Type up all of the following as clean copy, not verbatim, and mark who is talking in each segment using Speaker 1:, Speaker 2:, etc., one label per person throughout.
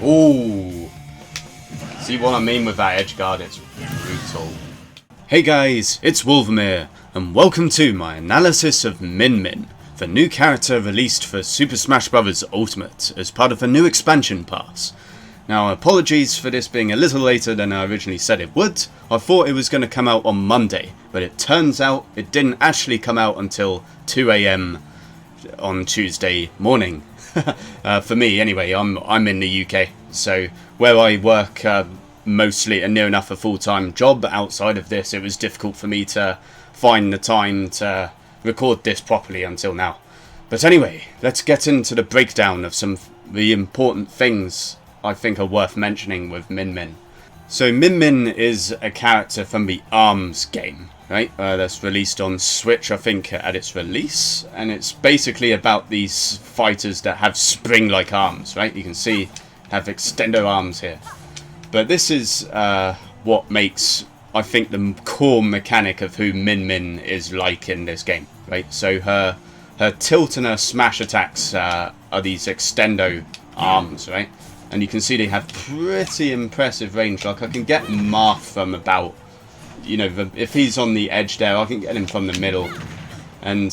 Speaker 1: Ooh. See what I mean with that edge guard? It's brutal. Hey guys, it's Wolvermere, and welcome to my analysis of Min Min, the new character released for Super Smash Bros. Ultimate as part of a new expansion pass. Now, apologies for this being a little later than I originally said it would. I thought it was going to come out on Monday, but it turns out it didn't actually come out until 2 AM on Tuesday morning. For me, anyway. I'm in the UK, so where I work mostly and near enough a full-time job outside of this, it was difficult for me to find the time to record this properly until now. But anyway, let's get into the breakdown of some of the important things I think are worth mentioning with Min Min. So Min Min is a character from the ARMS game, right? That's released on Switch, I think, at its release, and it's basically about these fighters that have spring-like arms, right? You can see have extendo arms here. But this is what makes, I think, the core mechanic of who Min Min is like in this game, right? So her tilt and her smash attacks are these extendo arms, right? And you can see they have pretty impressive range. Like, I can get Marth from about, you know, if he's on the edge there, I can get him from the middle. And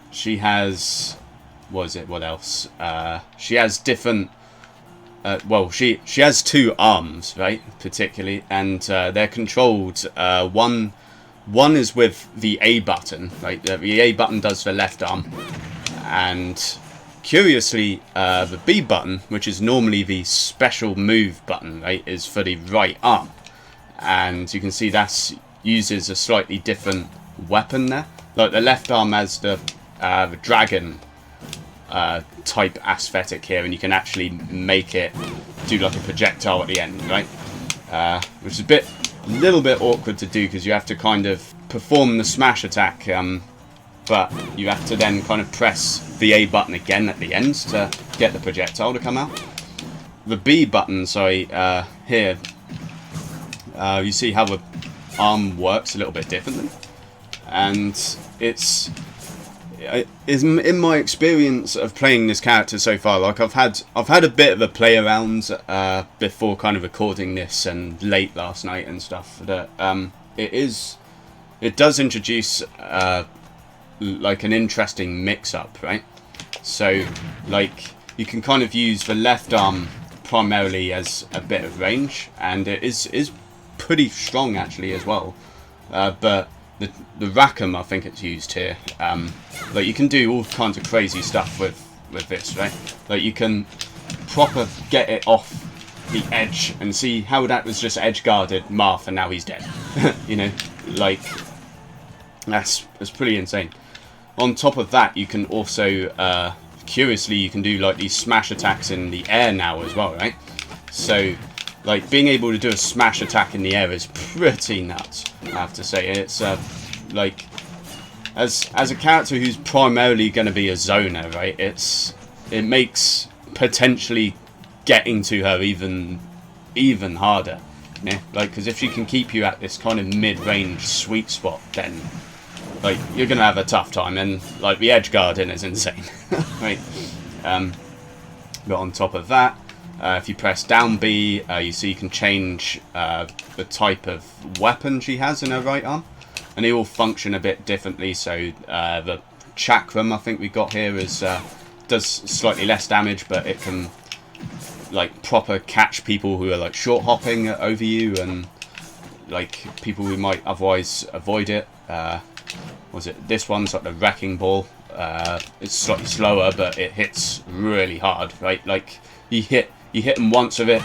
Speaker 1: she has, what else? She has different, well, she has two arms, right, particularly, and they're controlled. One is with the A button, right? The A button does the left arm, and curiously, the B button, which is normally the special move button, right, is for the right arm. And you can see that uses a slightly different weapon there. Like, the left arm has the dragon type aesthetic here, and you can actually make it do like a projectile at the end, right? Which is a little bit awkward to do, because you have to kind of perform the smash attack, but you have to then kind of press the A button again at the end to get the projectile to come out. The B button, sorry, here, you see how the arm works a little bit differently, and it's in my experience of playing this character so far, like, I've had a bit of a play around before kind of recording this and late last night and stuff, that it does introduce like an interesting mix-up, right? So, like, you can kind of use the left arm primarily as a bit of range, and it is pretty strong actually as well. But the Rackham, I think it's used here. Like, you can do all kinds of crazy stuff with this, right? Like, you can proper get it off the edge and see how that was just edge guarded Marth and now he's dead. You know, like, that's pretty insane. On top of that, you can also, curiously, you can do like these smash attacks in the air now as well, right? So, like, being able to do a smash attack in the air is pretty nuts, I have to say. It's like, as a character who's primarily going to be a zoner, right? It makes potentially getting to her even harder, yeah. Like, because if she can keep you at this kind of mid-range sweet spot, then, like, you're gonna have a tough time, and like, the edge guarding is insane, right? But on top of that, if you press down B, you see you can change the type of weapon she has in her right arm, and they all function a bit differently. So the chakram, I think we got here, does slightly less damage, but it can, like, proper catch people who are like short hopping over you, and like people who might otherwise avoid it. Was it this one's like the wrecking ball? It's slightly slower, but it hits really hard, right? Like, you hit them once with it,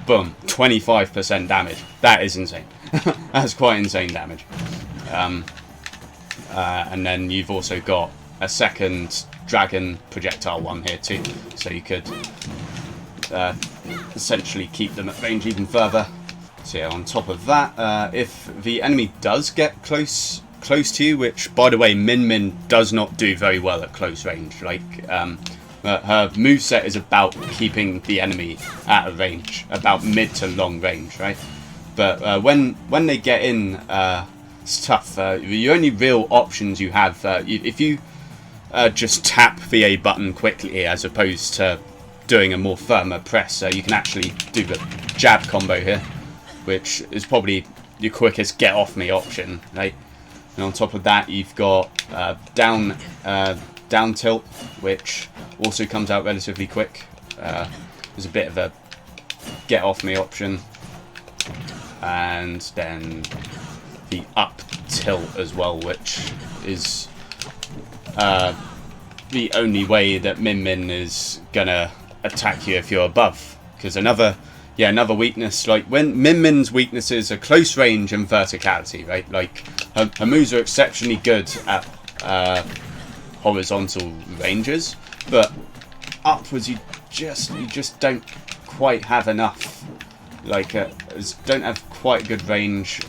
Speaker 1: boom, 25% damage. That is insane. That's quite insane damage. And then you've also got a second dragon projectile one here too, so you could essentially keep them at range even further. So yeah, on top of that, if the enemy does get close to you, which, by the way, Min Min does not do very well at close range. Like, her moveset is about keeping the enemy at a range, about mid to long range, right? But when they get in, it's tough. The only real options you have, if you just tap the A button quickly, as opposed to doing a more firmer press. So you can actually do the jab combo here, which is probably your quickest get off me option, right? And on top of that, you've got down tilt, which also comes out relatively quick. There's a bit of a get off me option, and then the up tilt as well, which is the only way that Min Min is gonna attack you if you're above. Because another weakness, like when Min Min's weaknesses are close range and verticality, right? Like her moves are exceptionally good at horizontal ranges, but upwards you just don't quite have enough. Like don't have quite good range.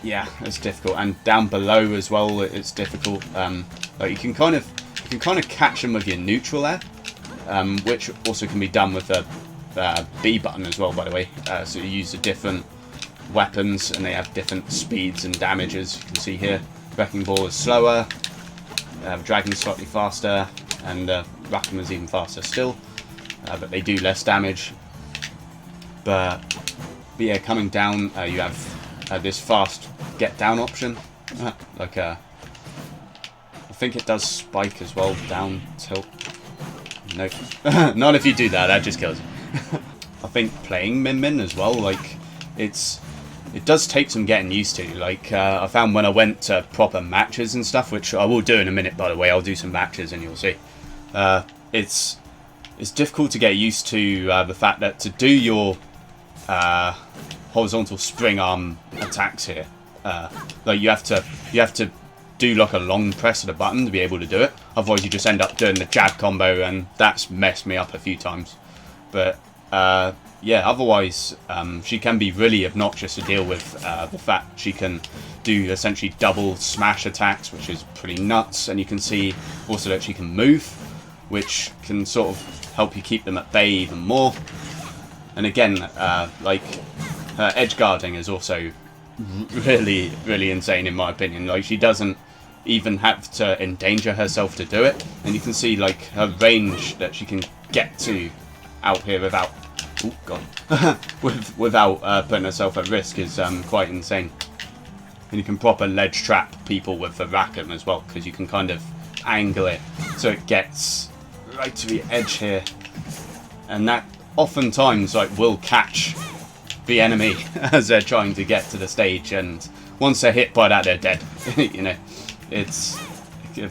Speaker 1: Yeah, it's difficult, and down below as well, it's difficult. Like you can kind of catch them with your neutral air, which also can be done with the B button as well, by the way. So you use the different weapons, and they have different speeds and damages. You can see here, Wrecking Ball is slower, Dragon's slightly faster, and Rack'em is even faster still, but they do less damage. But yeah, coming down, you have this fast get down option, like I think it does spike as well, down tilt. Nope, not if you do that. That just kills you. I think playing Min Min as well, like it does take some getting used to. Like I found when I went to proper matches and stuff, which I will do in a minute, by the way. I'll do some matches and you'll see. It's difficult to get used to the fact that to do your horizontal spring arm attacks here, like you have to do like a long press of the button to be able to do it. Otherwise you just end up doing the jab combo, and that's messed me up a few times. But yeah, otherwise she can be really obnoxious to deal with. The fact she can do essentially double smash attacks, which is pretty nuts, and you can see also that she can move, which can sort of help you keep them at bay even more. And again, like her edge guarding is also really, really insane in my opinion. Like she doesn't even have to endanger herself to do it, and you can see like her range that she can get to out here without, oh god, without putting herself at risk is quite insane. And you can proper ledge trap people with the Rack'em as well, because you can kind of angle it so it gets right to the edge here, and that oftentimes like will catch the enemy as they're trying to get to the stage, and once they're hit by that, they're dead. You know, it's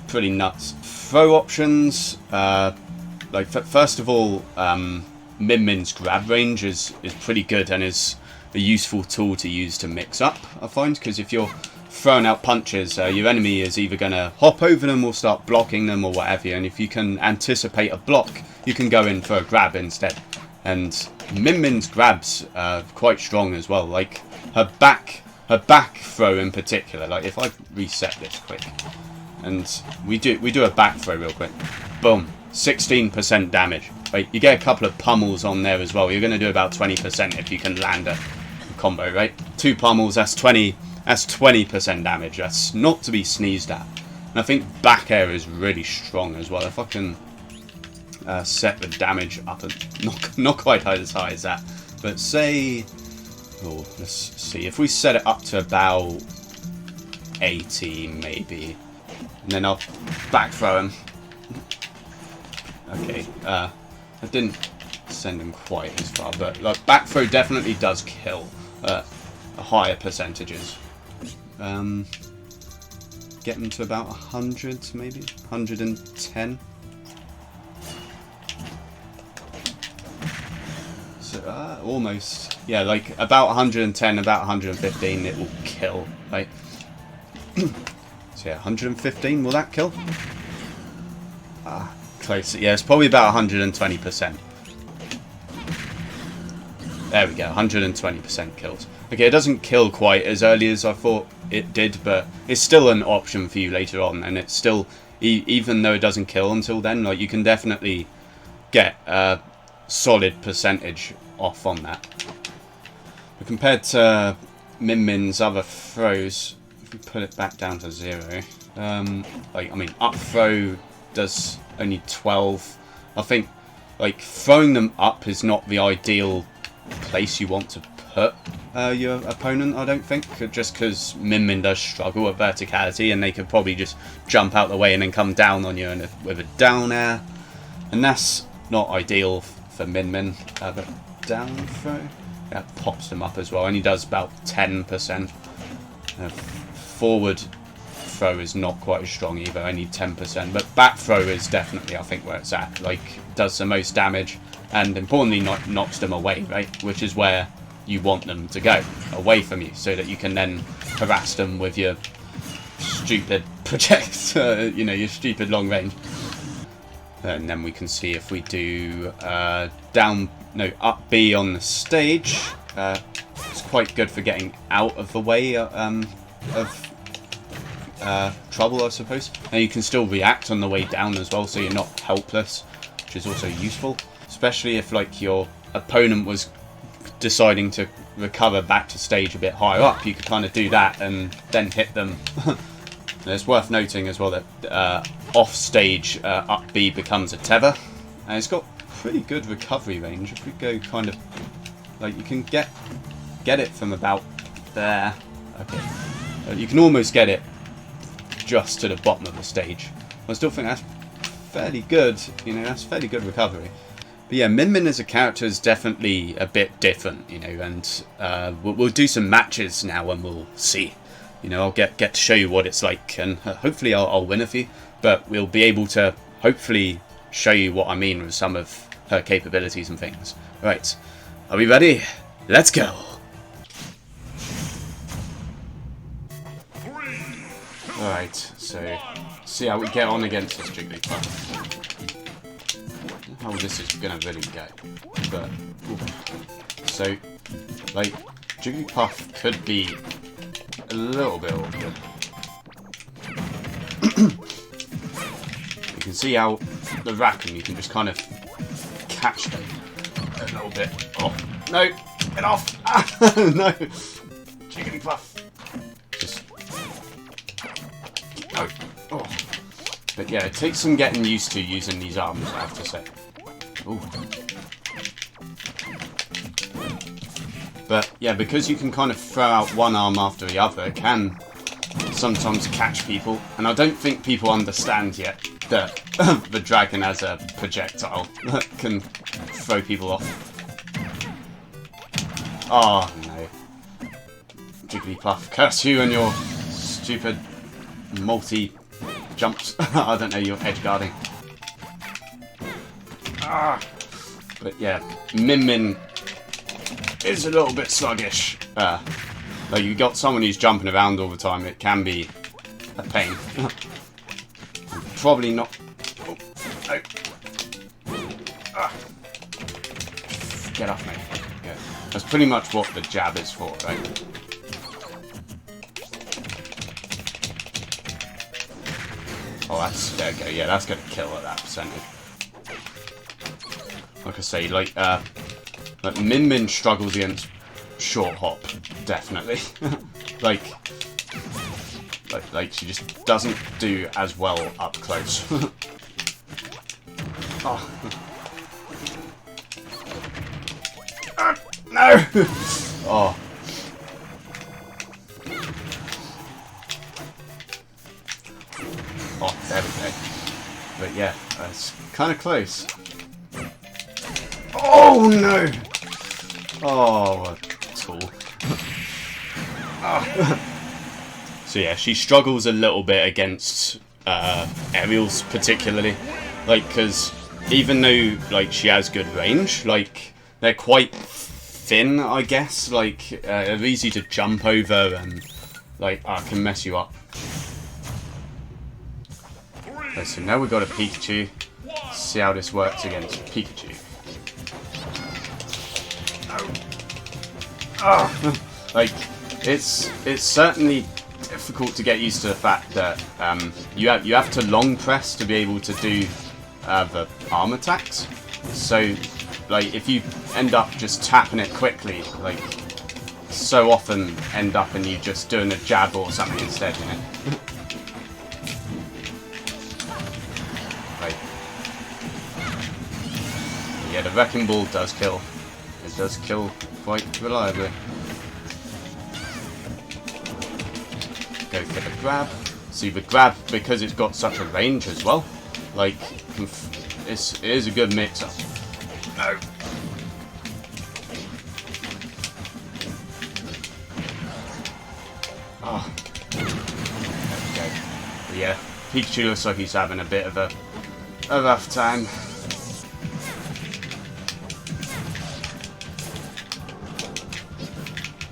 Speaker 1: pretty nuts. Throw options, like first of all, Min Min's grab range is pretty good and is a useful tool to use to mix up, I find, because if you're throwing out punches, your enemy is either going to hop over them or start blocking them or whatever, and if you can anticipate a block, you can go in for a grab instead. And Min Min's grabs are quite strong as well. Like her back throw in particular. Like if I reset this quick, and we do a back throw real quick, boom, 16% damage. Right, you get a couple of pummels on there as well. You're going to do about 20% if you can land a combo. Right, 2 pummels, that's 20% damage. That's not to be sneezed at. And I think back air is really strong as well. If I can set the damage up, and not quite as high as that, but say, oh, let's see, if we set it up to about 80 maybe, and then I'll back throw him. Okay, I didn't send him quite as far, but like back throw definitely does kill higher percentages. Get them to about 100 maybe, 110. So, almost, yeah, like about 110, about 115 it will kill, right? So yeah, 115, will that kill? Close, yeah, it's probably about 120%. There we go, 120% kills. Okay, it doesn't kill quite as early as I thought it did, but it's still an option for you later on, and it's still, even though it doesn't kill until then, like you can definitely get solid percentage off on that. But compared to Min Min's other throws, if we put it back down to 0, like I mean, up throw does only 12, I think like throwing them up is not the ideal place you want to put your opponent, I don't think, just because Min does struggle with verticality, and they could probably just jump out the way and then come down on you with a down air, and that's not ideal for Min. But down throw, that pops them up as well, and he does about 10%. Forward throw is not quite as strong either, only 10%, but back throw is definitely, I think, where it's at. Like, does the most damage, and importantly knocks them away, right? Which is where you want them to go, away from you, so that you can then harass them with your stupid project, you know, your stupid long range. And then we can see if we do up B on the stage. It's quite good for getting out of the way of trouble, I suppose. And you can still react on the way down as well, so you're not helpless, which is also useful. Especially if like your opponent was deciding to recover back to stage a bit higher up, you could kind of do that and then hit them. And it's worth noting as well that off stage up B becomes a tether, and it's got pretty good recovery range. If we go kind of like, you can get it from about there. Okay, you can almost get it just to the bottom of the stage. I still think that's fairly good, you know, that's fairly good recovery. But yeah, Min as a character is definitely a bit different, you know, and we'll do some matches now and we'll see. You know, I'll get to show you what it's like, and hopefully I'll win a few, but we'll be able to hopefully show you what I mean with some of her capabilities and things. Right, are we ready? Let's go! Alright, so see how we get on against this Jigglypuff. How this is gonna really go, but so like Jigglypuff could be a little bit awkward. You can see how the Raccoon, you can just kind of catch them a little bit. Oh no, get off! No, Jigglypuff, just no. Oh. But yeah, it takes some getting used to using these arms, I have to say. Ooh. But yeah, because you can kind of throw out one arm after the other, it can sometimes catch people. And I don't think people understand yet that the dragon as a projectile can throw people off. Oh no. Jigglypuff, curse you and your stupid multi-jumps. I don't know, you're edge guarding. But yeah, Min is a little bit sluggish. Like, you got someone who's jumping around all the time, it can be a pain. Probably not. Oh, no. Get off me. Okay. That's pretty much what the jab is for, right? Oh, there we go. Yeah, that's gonna kill at that percentage. Like I say, like Min struggles against short hop, definitely. like she just doesn't do as well up close. Oh. No! Oh. Oh, there we go. But yeah, it's kind of close. Oh no! Oh, what a tool. Oh. So yeah, she struggles a little bit against aerials, particularly, like, because even though like she has good range, like they're quite thin, I guess. Like they're easy to jump over, and like can mess you up. Okay, so now we've got a Pikachu. Let's see how this works against Pikachu. Oh. Like, it's certainly difficult to get used to the fact that you have to long press to be able to do the arm attacks. So, like, if you end up just tapping it quickly, like, so often end up in you just doing a jab or something instead, you know. Yeah, the Wrecking Ball does kill. It does kill quite reliably. Go for the grab. See, the grab, because it's got such a range as well, like, it is a good mix-up. No. Oh. There we go. But yeah, Pikachu looks like he's having a bit of a rough time.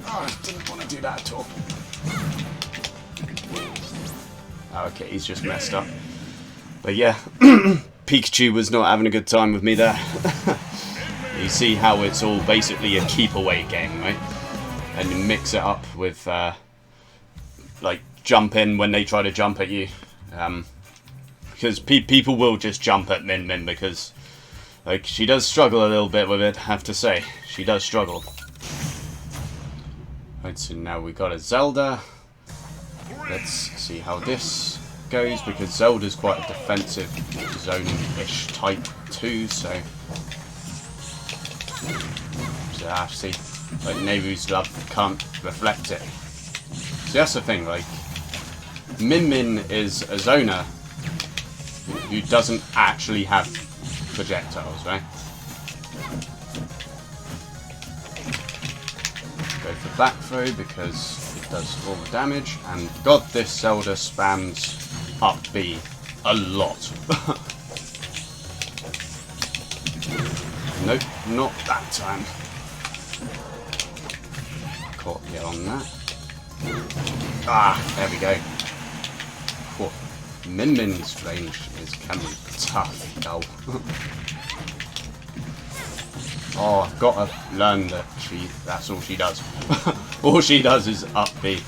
Speaker 1: Oh, I didn't want to do that at all. Okay, he's just messed up. But yeah, Pikachu was not having a good time with me there. You see how it's all basically a keep away game, right? And you mix it up with like jump in when they try to jump at you, because people will just jump at Min because like she does struggle a little bit with it. I have to say, she does struggle. Right, so now we got a Zelda. Let's see how this goes, because Zelda's quite a defensive zone-ish type too, so see, like Nehru's love can't reflect it. So that's the thing, like Min is a zoner who doesn't actually have projectiles, right? Go for back throw because it does all the damage, and god, this Zelda spams up B a lot. Nope, not that time. Caught you on that. Ah, there we go. Whoa. Min's range can be tough, though. Oh, I've got to learn that that's all she does. All she does is up B.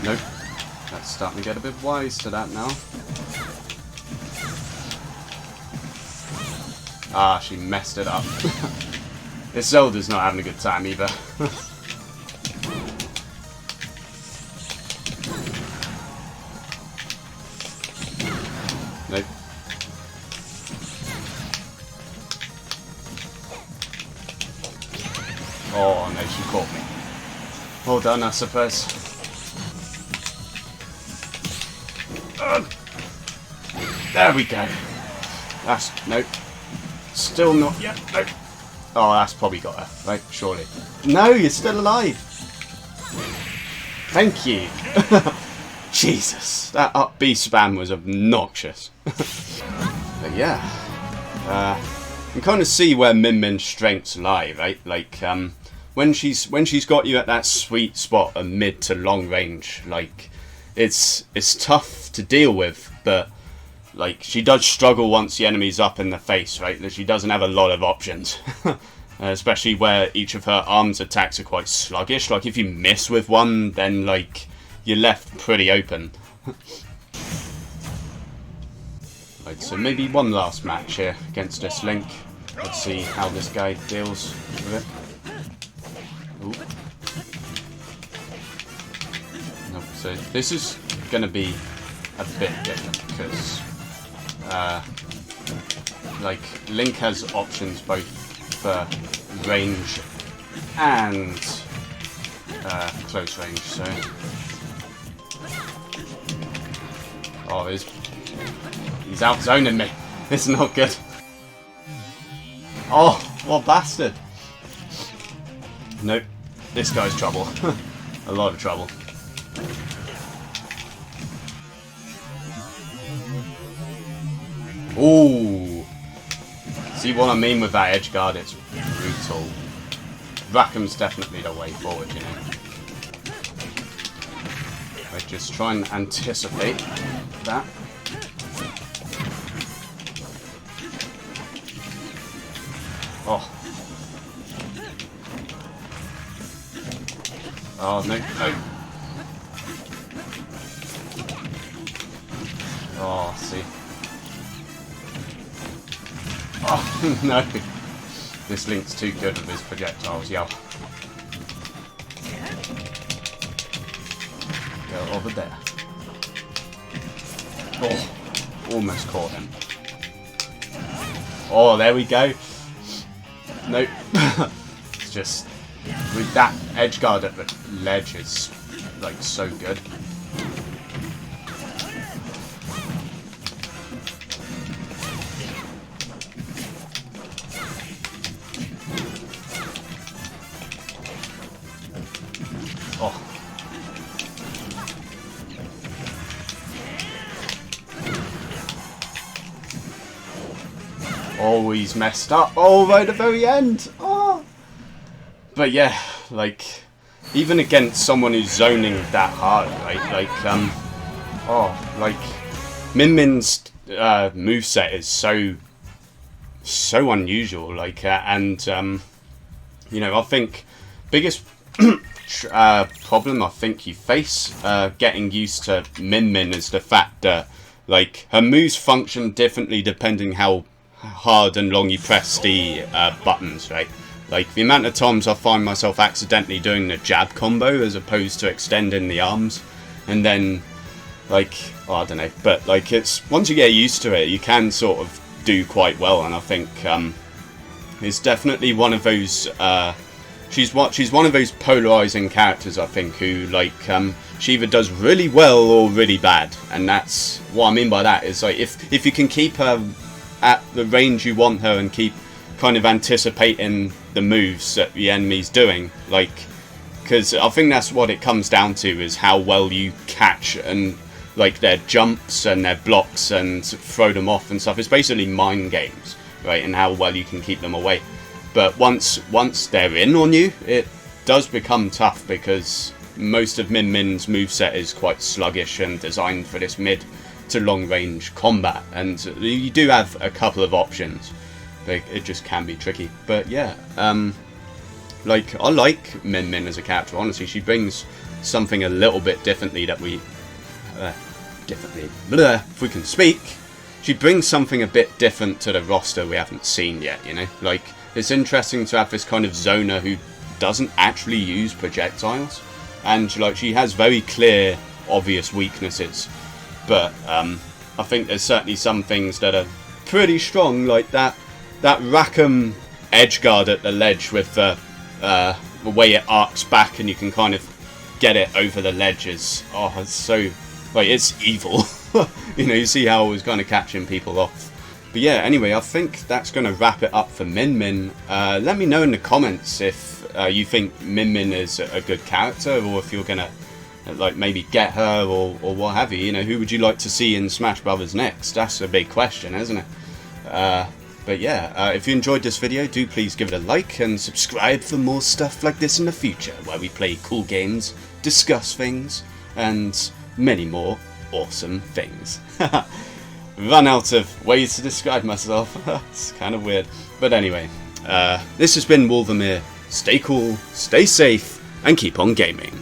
Speaker 1: Nope. That's starting to get a bit wise to that now. Ah, she messed it up. This Zelda's not having a good time either. Nope. Oh no, she caught me. Well done, I suppose. There we go. That's nope. Still not yet. Nope. Oh, that's probably got her, right? Surely. No, you're still alive. Thank you. Jesus, that up B spam was obnoxious. But yeah, you can kind of see where Min's strengths lie, right? Like when she's got you at that sweet spot of mid to long range, like it's tough to deal with, but like she does struggle once the enemy's up in the face, right? That she doesn't have a lot of options. Especially where each of her arms attacks are quite sluggish. Like if you miss with one, then like you're left pretty open. Right, so maybe one last match here against this Link. Let's see how this guy deals with it. Ooh. Nope, so this is going to be a bit different because like Link has options both for range and close range, so oh, he's out-zoning me. It's not good. Oh, what bastard. Nope, this guy's trouble. A lot of trouble. Ooh. See what I mean with that edge guard? It's brutal. Rackham's definitely the way forward, you know. But just try and anticipate that. Oh. Oh, no, no. Oh, see. Oh, no. This Link's too good with his projectiles, yo. Go over there. Oh. almost caught him. Oh, there we go. Nope. It's just with that edge guard at the ledge is like so good. Oh. Oh, he's messed up. Oh, right at the very end. Oh. But yeah, like, even against someone who's zoning that hard, right? Like, Min Min's moveset is so unusual. Like, you know, I think biggest problem I think you face getting used to Min Min is the fact that, like, her moves function differently depending how hard and long you press the buttons, right? Like, the amount of times I find myself accidentally doing the jab combo as opposed to extending the arms, and then, like, oh, I don't know, but like, it's once you get used to it, you can sort of do quite well, and I think it's definitely one of those she's one of those polarizing characters, I think, who, like, she either does really well or really bad, and that's what I mean by that is, like, if you can keep her at the range you want her and keep kind of anticipating the moves that the enemy's doing, like, because I think that's what it comes down to, is how well you catch and, like, their jumps and their blocks and throw them off and stuff. It's basically mind games, right, and how well you can keep them away. But once they're in on you, it does become tough, because most of Min Min's moveset is quite sluggish and designed for this mid to long range combat, and you do have a couple of options, but it just can be tricky. But yeah, like, I like Min Min as a character, honestly. She brings something a little bit differently that we if we can speak, she brings something a bit different to the roster we haven't seen yet, you know. Like, it's interesting to have this kind of zoner who doesn't actually use projectiles, and, like, she has very clear, obvious weaknesses. But I think there's certainly some things that are pretty strong, like that Rackham edge guard at the ledge with the way it arcs back and you can kind of get it over the ledges. Oh, it's so, like, it's evil. You know, you see how I was kind of catching people off. But yeah, anyway, I think that's going to wrap it up for Min Min. Let me know in the comments if you think Min Min is a good character, or if you're going to, like, maybe get her or what have you. You know, who would you like to see in Smash Brothers next? That's a big question, isn't it? But yeah, if you enjoyed this video, do please give it a like and subscribe for more stuff like this in the future, where we play cool games, discuss things, and many more awesome things. Run out of ways to describe myself. It's kind of weird. But anyway, this has been Wolvermere. Stay cool, stay safe, and keep on gaming.